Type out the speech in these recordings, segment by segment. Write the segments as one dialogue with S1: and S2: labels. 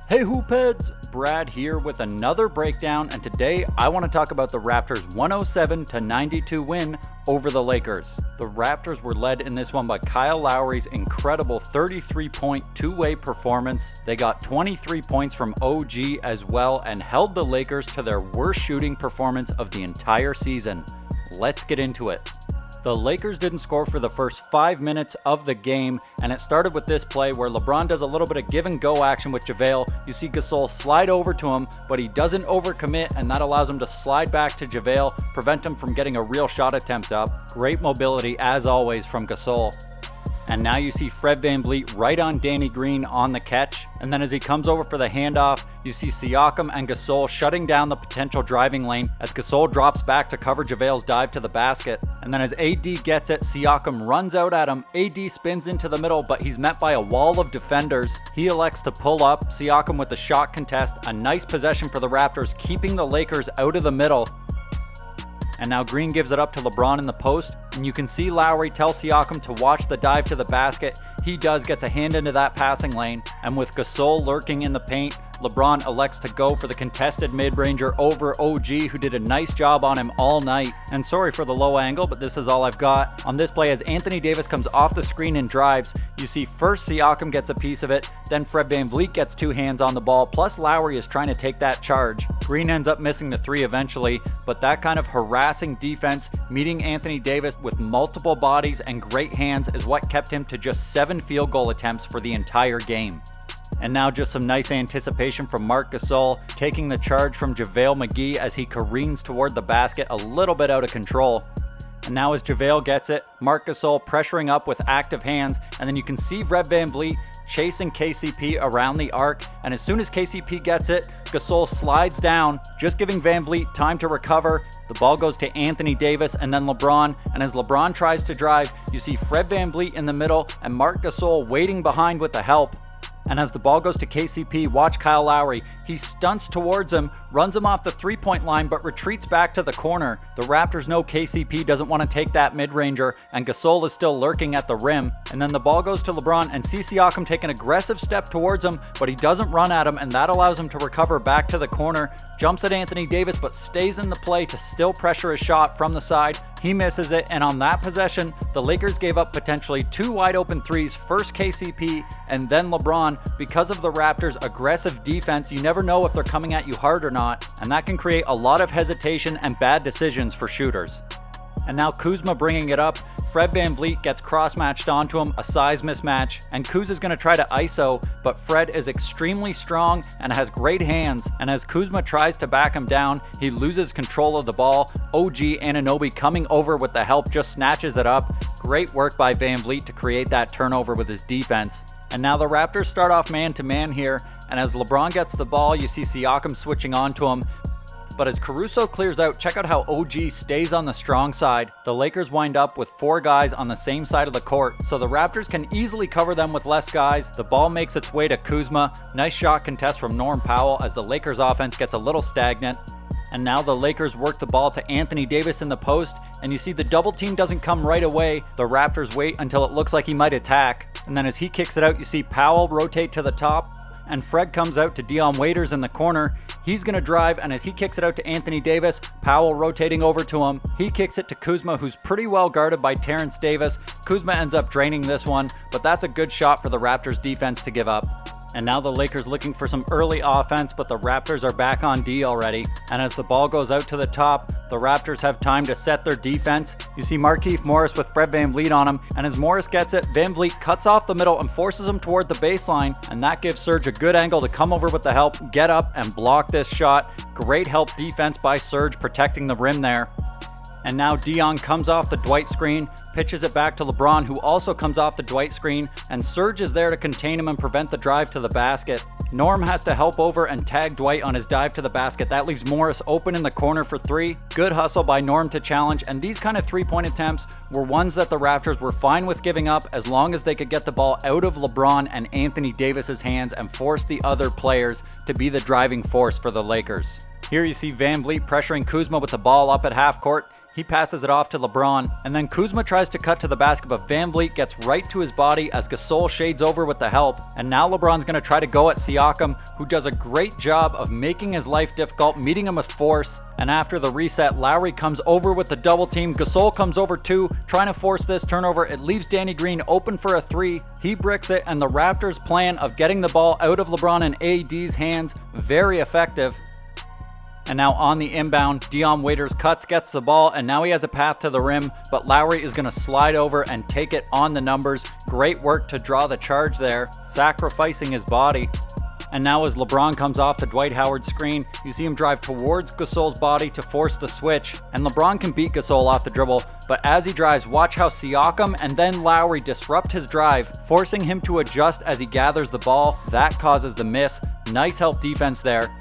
S1: Hey Hoopheads, Brad here with another breakdown, and today I want to talk about the Raptors' 107-92 win over the Lakers. The Raptors were led in this one by Kyle Lowry's incredible 33-point two-way performance. They got 23 points from OG as well and held the Lakers to their worst shooting performance of the entire season. Let's get into it. The Lakers didn't score for the first 5 minutes of the game, and it started with this play where LeBron does a little bit of give and go action with JaVale. You see Gasol slide over to him, but he doesn't overcommit, and that allows him to slide back to JaVale, prevent him from getting a real shot attempt up. Great mobility as always from Gasol. And now you see Fred VanVleet right on Danny Green on the catch. And then as he comes over for the handoff, you see Siakam and Gasol shutting down the potential driving lane as Gasol drops back to cover JaVale's dive to the basket. And then as AD gets it, Siakam runs out at him. AD spins into the middle, but he's met by a wall of defenders. He elects to pull up. Siakam with the shot contest. A nice possession for the Raptors, keeping the Lakers out of the middle. And now Green gives it up to LeBron in the post, and you can see Lowry tell Siakam to watch the dive to the basket. He does, gets a hand into that passing lane, and with Gasol lurking in the paint, LeBron elects to go for the contested mid-ranger over OG, who did a nice job on him all night. And sorry for the low angle, but this is all I've got. On this play, as Anthony Davis comes off the screen and drives, you see first Siakam gets a piece of it, then Fred VanVleet gets two hands on the ball, plus Lowry is trying to take that charge. Green ends up missing the three eventually, but that kind of harassing defense, meeting Anthony Davis with multiple bodies and great hands, is what kept him to just 7 field goal attempts for the entire game. And now just some nice anticipation from Marc Gasol, taking the charge from JaVale McGee as he careens toward the basket, a little bit out of control. And now as JaVale gets it, Marc Gasol pressuring up with active hands, and then you can see Fred VanVleet chasing KCP around the arc, and as soon as KCP gets it, Gasol slides down, just giving VanVleet time to recover. The ball goes to Anthony Davis and then LeBron, and as LeBron tries to drive, you see Fred VanVleet in the middle and Marc Gasol waiting behind with the help. And as the ball goes to KCP, watch Kyle Lowry. He stunts towards him, runs him off the three-point line, but retreats back to the corner. The Raptors know KCP doesn't want to take that mid-ranger, and Gasol is still lurking at the rim. And then the ball goes to LeBron, and Siakam take an aggressive step towards him, but he doesn't run at him, and that allows him to recover back to the corner. Jumps at Anthony Davis, but stays in the play to still pressure a shot from the side. He misses it, and on that possession, the Lakers gave up potentially 2 wide open threes, first KCP and then LeBron. Because of the Raptors' aggressive defense, you never know if they're coming at you hard or not, and that can create a lot of hesitation and bad decisions for shooters. And now Kuzma bringing it up. Fred VanVleet gets cross-matched onto him, a size mismatch, and Kuz is going to try to ISO, but Fred is extremely strong and has great hands, and as Kuzma tries to back him down, he loses control of the ball. OG Anunoby coming over with the help just snatches it up. Great work by VanVleet to create that turnover with his defense. And now the Raptors start off man-to-man here, and as LeBron gets the ball, you see Siakam switching onto him. But as Caruso clears out, check out how OG stays on the strong side. The Lakers wind up with 4 guys on the same side of the court, so the Raptors can easily cover them with less guys. The ball makes its way to Kuzma. Nice shot contest from Norm Powell as the Lakers offense gets a little stagnant. And now the Lakers work the ball to Anthony Davis in the post, and you see the double team doesn't come right away. The Raptors wait until it looks like he might attack, and then as he kicks it out, you see Powell rotate to the top, and Fred comes out to Dion Waiters in the corner. He's going to drive, and as he kicks it out to Anthony Davis, Powell rotating over to him. He kicks it to Kuzma, who's pretty well guarded by Terrence Davis. Kuzma ends up draining this one, but that's a good shot for the Raptors defense to give up. And now the Lakers looking for some early offense, but the Raptors are back on D already. And as the ball goes out to the top, the Raptors have time to set their defense. You see Markieff Morris with Fred VanVleet on him, and as Morris gets it, VanVleet cuts off the middle and forces him toward the baseline, and that gives Serge a good angle to come over with the help, get up, and block this shot. Great help defense by Serge protecting the rim there. And now Dion comes off the Dwight screen, pitches it back to LeBron, who also comes off the Dwight screen, and Serge is there to contain him and prevent the drive to the basket. Norm has to help over and tag Dwight on his dive to the basket. That leaves Morris open in the corner for 3. Good hustle by Norm to challenge, and these kind of 3-point attempts were ones that the Raptors were fine with giving up as long as they could get the ball out of LeBron and Anthony Davis's hands and force the other players to be the driving force for the Lakers. Here you see VanVleet pressuring Kuzma with the ball up at half court. He passes it off to LeBron, and then Kuzma tries to cut to the basket, but VanVleet gets right to his body as Gasol shades over with the help. And now LeBron's going to try to go at Siakam, who does a great job of making his life difficult, meeting him with force. And after the reset, Lowry comes over with the double team. Gasol comes over too, trying to force this turnover. It leaves Danny Green open for a three. He bricks it, and the Raptors' plan of getting the ball out of LeBron and AD's hands, very effective. And now on the inbound, Dion Waiters cuts, gets the ball, and now he has a path to the rim, but Lowry is going to slide over and take it on the numbers. Great work to draw the charge there, sacrificing his body. And now as LeBron comes off the Dwight Howard screen, you see him drive towards Gasol's body to force the switch. And LeBron can beat Gasol off the dribble, but as he drives, watch how Siakam and then Lowry disrupt his drive, forcing him to adjust as he gathers the ball. That causes the miss. Nice help defense there.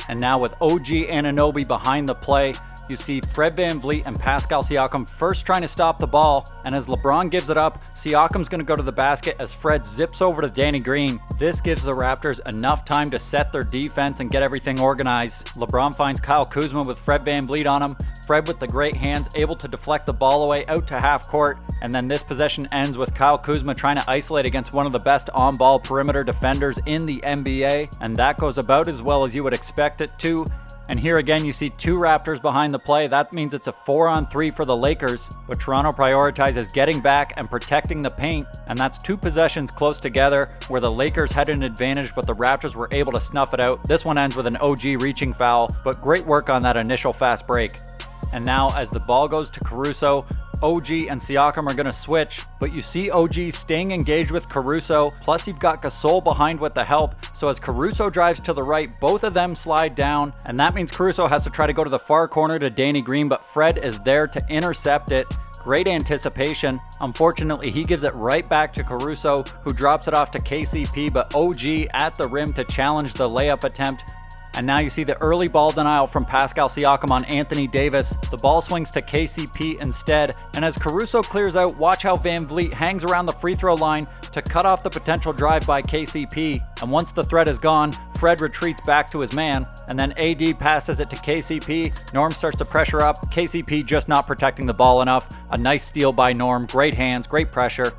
S1: And now with OG Anunoby behind the play, you see Fred VanVleet and Pascal Siakam first trying to stop the ball, and as LeBron gives it up, Siakam's going to go to the basket as Fred zips over to Danny Green. This gives the Raptors enough time to set their defense and get everything organized. LeBron finds Kyle Kuzma with Fred VanVleet on him. Fred with the great hands, able to deflect the ball away out to half court, and then this possession ends with Kyle Kuzma trying to isolate against one of the best on-ball perimeter defenders in the NBA, and that goes about as well as you would expect it to. And here again, you see two Raptors behind the play. That means it's a 4-on-3 for the Lakers, but Toronto prioritizes getting back and protecting the paint. And that's two possessions close together where the Lakers had an advantage, but the Raptors were able to snuff it out. This one ends with an OG reaching foul, but great work on that initial fast break. And now as the ball goes to Caruso, OG and Siakam are going to switch, but you see OG staying engaged with Caruso, plus you've got Gasol behind with the help, so as Caruso drives to the right, both of them slide down, and that means Caruso has to try to go to the far corner to Danny Green, but Fred is there to intercept it. Great anticipation. Unfortunately, he gives it right back to Caruso, who drops it off to KCP, but OG at the rim to challenge the layup attempt. And now you see the early ball denial from Pascal Siakam on Anthony Davis. The ball swings to KCP instead. And as Caruso clears out, watch how VanVleet hangs around the free throw line to cut off the potential drive by KCP. And once the threat is gone, Fred retreats back to his man. And then AD passes it to KCP. Norm starts to pressure up. KCP just not protecting the ball enough. A nice steal by Norm. Great hands, great pressure.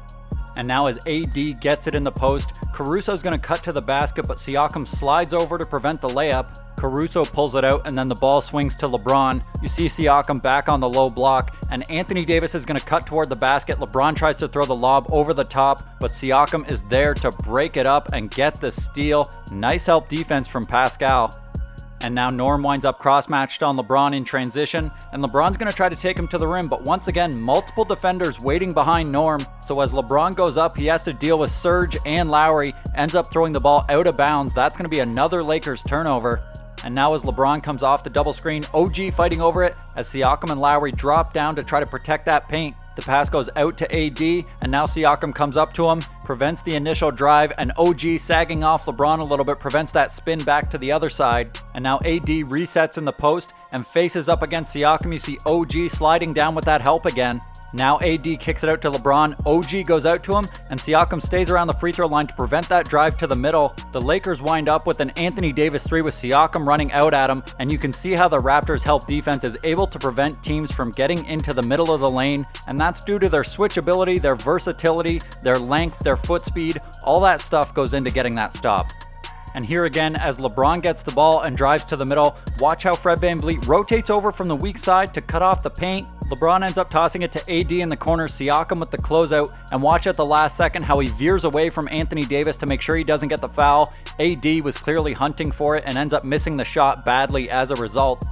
S1: And now as AD gets it in the post, Caruso's going to cut to the basket, but Siakam slides over to prevent the layup. Caruso pulls it out, and then the ball swings to LeBron. You see Siakam back on the low block, and Anthony Davis is going to cut toward the basket. LeBron tries to throw the lob over the top, but Siakam is there to break it up and get the steal. Nice help defense from Pascal. And now Norm winds up cross-matched on LeBron in transition, and LeBron's going to try to take him to the rim, but once again, multiple defenders waiting behind Norm. So as LeBron goes up, he has to deal with Serge and Lowry, ends up throwing the ball out of bounds. That's going to be another Lakers turnover. And now as LeBron comes off the double screen, OG fighting over it as Siakam and Lowry drop down to try to protect that paint. The pass goes out to AD, and now Siakam comes up to him, prevents the initial drive, and OG sagging off LeBron a little bit prevents that spin back to the other side. And now AD resets in the post and faces up against Siakam. You see OG sliding down with that help again. Now AD kicks it out to LeBron, OG goes out to him, and Siakam stays around the free throw line to prevent that drive to the middle. The Lakers wind up with an Anthony Davis 3 with Siakam running out at him, and you can see how the Raptors' help defense is able to prevent teams from getting into the middle of the lane, and that's due to their switchability, their versatility, their length, their foot speed. All that stuff goes into getting that stop. And here again, as LeBron gets the ball and drives to the middle, watch how Fred VanVleet rotates over from the weak side to cut off the paint. LeBron ends up tossing it to AD in the corner, Siakam with the closeout, and watch at the last second how he veers away from Anthony Davis to make sure he doesn't get the foul. AD was clearly hunting for it and ends up missing the shot badly as a result.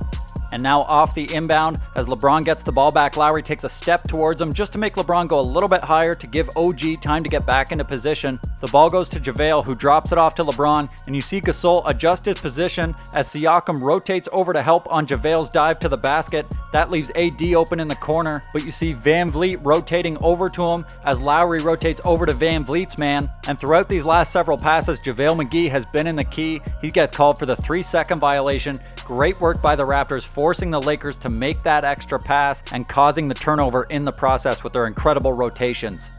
S1: And now off the inbound, as LeBron gets the ball back, Lowry takes a step towards him just to make LeBron go a little bit higher to give OG time to get back into position. The ball goes to JaVale, who drops it off to LeBron, and you see Gasol adjust his position as Siakam rotates over to help on JaVale's dive to the basket. That leaves AD open in the corner, but you see VanVleet rotating over to him as Lowry rotates over to VanVleet's man. And throughout these last several passes, JaVale McGee has been in the key. He gets called for the 3-second violation. Great work by the Raptors, forcing the Lakers to make that extra pass and causing the turnover in the process with their incredible rotations.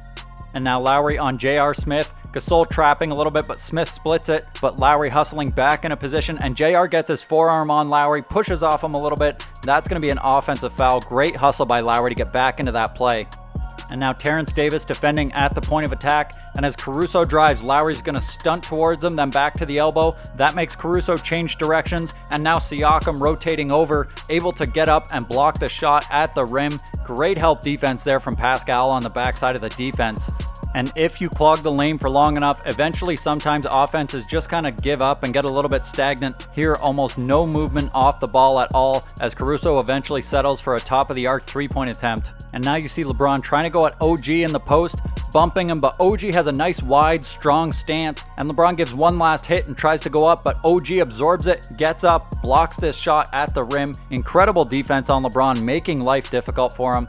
S1: And now Lowry on J.R. Smith. Gasol trapping a little bit, but Smith splits it, but Lowry hustling back into position, and JR gets his forearm on Lowry, pushes off him a little bit. That's going to be an offensive foul. Great hustle by Lowry to get back into that play. And now Terrence Davis defending at the point of attack, and as Caruso drives, Lowry's going to stunt towards him, then back to the elbow. That makes Caruso change directions, and now Siakam rotating over, able to get up and block the shot at the rim. Great help defense there from Pascal on the backside of the defense. And if you clog the lane for long enough, eventually sometimes offenses just kind of give up and get a little bit stagnant. Here, almost no movement off the ball at all as Caruso eventually settles for a top of the arc 3-point attempt. And now you see LeBron trying to go at OG in the post, bumping him, but OG has a nice wide, strong stance, and LeBron gives one last hit and tries to go up, but OG absorbs it, gets up, blocks this shot at the rim. Incredible defense on LeBron, making life difficult for him.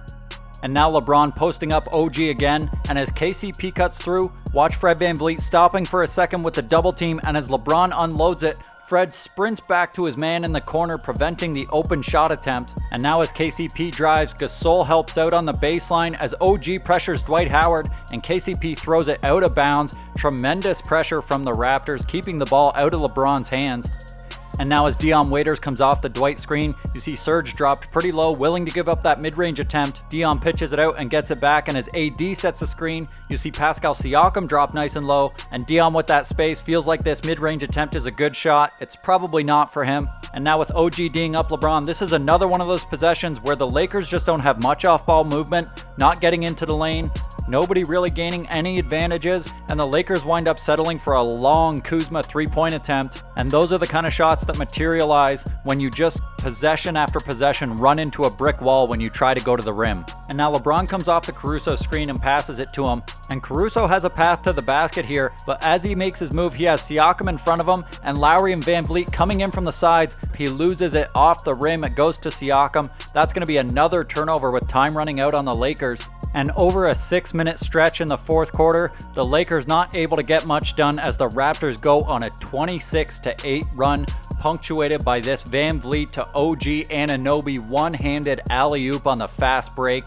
S1: And now LeBron posting up OG again, and as KCP cuts through, watch Fred VanVleet stopping for a second with the double team, and as LeBron unloads it, Fred sprints back to his man in the corner, preventing the open shot attempt. And now as KCP drives, Gasol helps out on the baseline as OG pressures Dwight Howard, and KCP throws it out of bounds. Tremendous pressure from the Raptors, keeping the ball out of LeBron's hands. And now as Dion Waiters comes off the Dwight screen, you see Serge dropped pretty low, willing to give up that mid-range attempt. Dion pitches it out and gets it back, and as AD sets the screen, you see Pascal Siakam drop nice and low, and Dion with that space feels like this mid-range attempt is a good shot. It's probably not for him. And now with OG D'ing up LeBron, this is another one of those possessions where the Lakers just don't have much off-ball movement, not getting into the lane, nobody really gaining any advantages, and the Lakers wind up settling for a long Kuzma 3-point attempt. And those are the kind of shots that materialize when you just possession after possession run into a brick wall when you try to go to the rim. And now LeBron comes off the Caruso screen and passes it to him, and Caruso has a path to the basket here, but as he makes his move, he has Siakam in front of him and Lowry and VanVleet coming in from the sides. He loses it off the rim. It goes to Siakam. That's going to be another turnover with time running out on the Lakers. And over a 6-minute stretch in the fourth quarter, the Lakers not able to get much done as the Raptors go on a 26-8 run, punctuated by this VanVleet to OG Anunoby one-handed alley-oop on the fast break.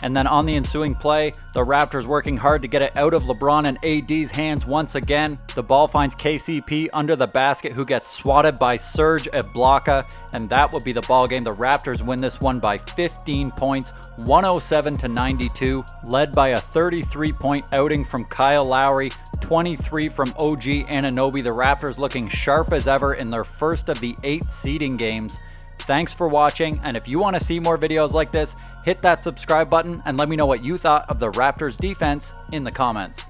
S1: And then on the ensuing play, the Raptors working hard to get it out of LeBron and AD's hands once again. The ball finds KCP under the basket, who gets swatted by Serge Ibaka, and that would be the ball game. The Raptors win this one by 15 points, 107-92, led by a 33-point outing from Kyle Lowry, 23 from OG Anunoby. The Raptors looking sharp as ever in their first of the 8 seeding games. Thanks for watching, and if you want to see more videos like this, hit that subscribe button and let me know what you thought of the Raptors defense in the comments.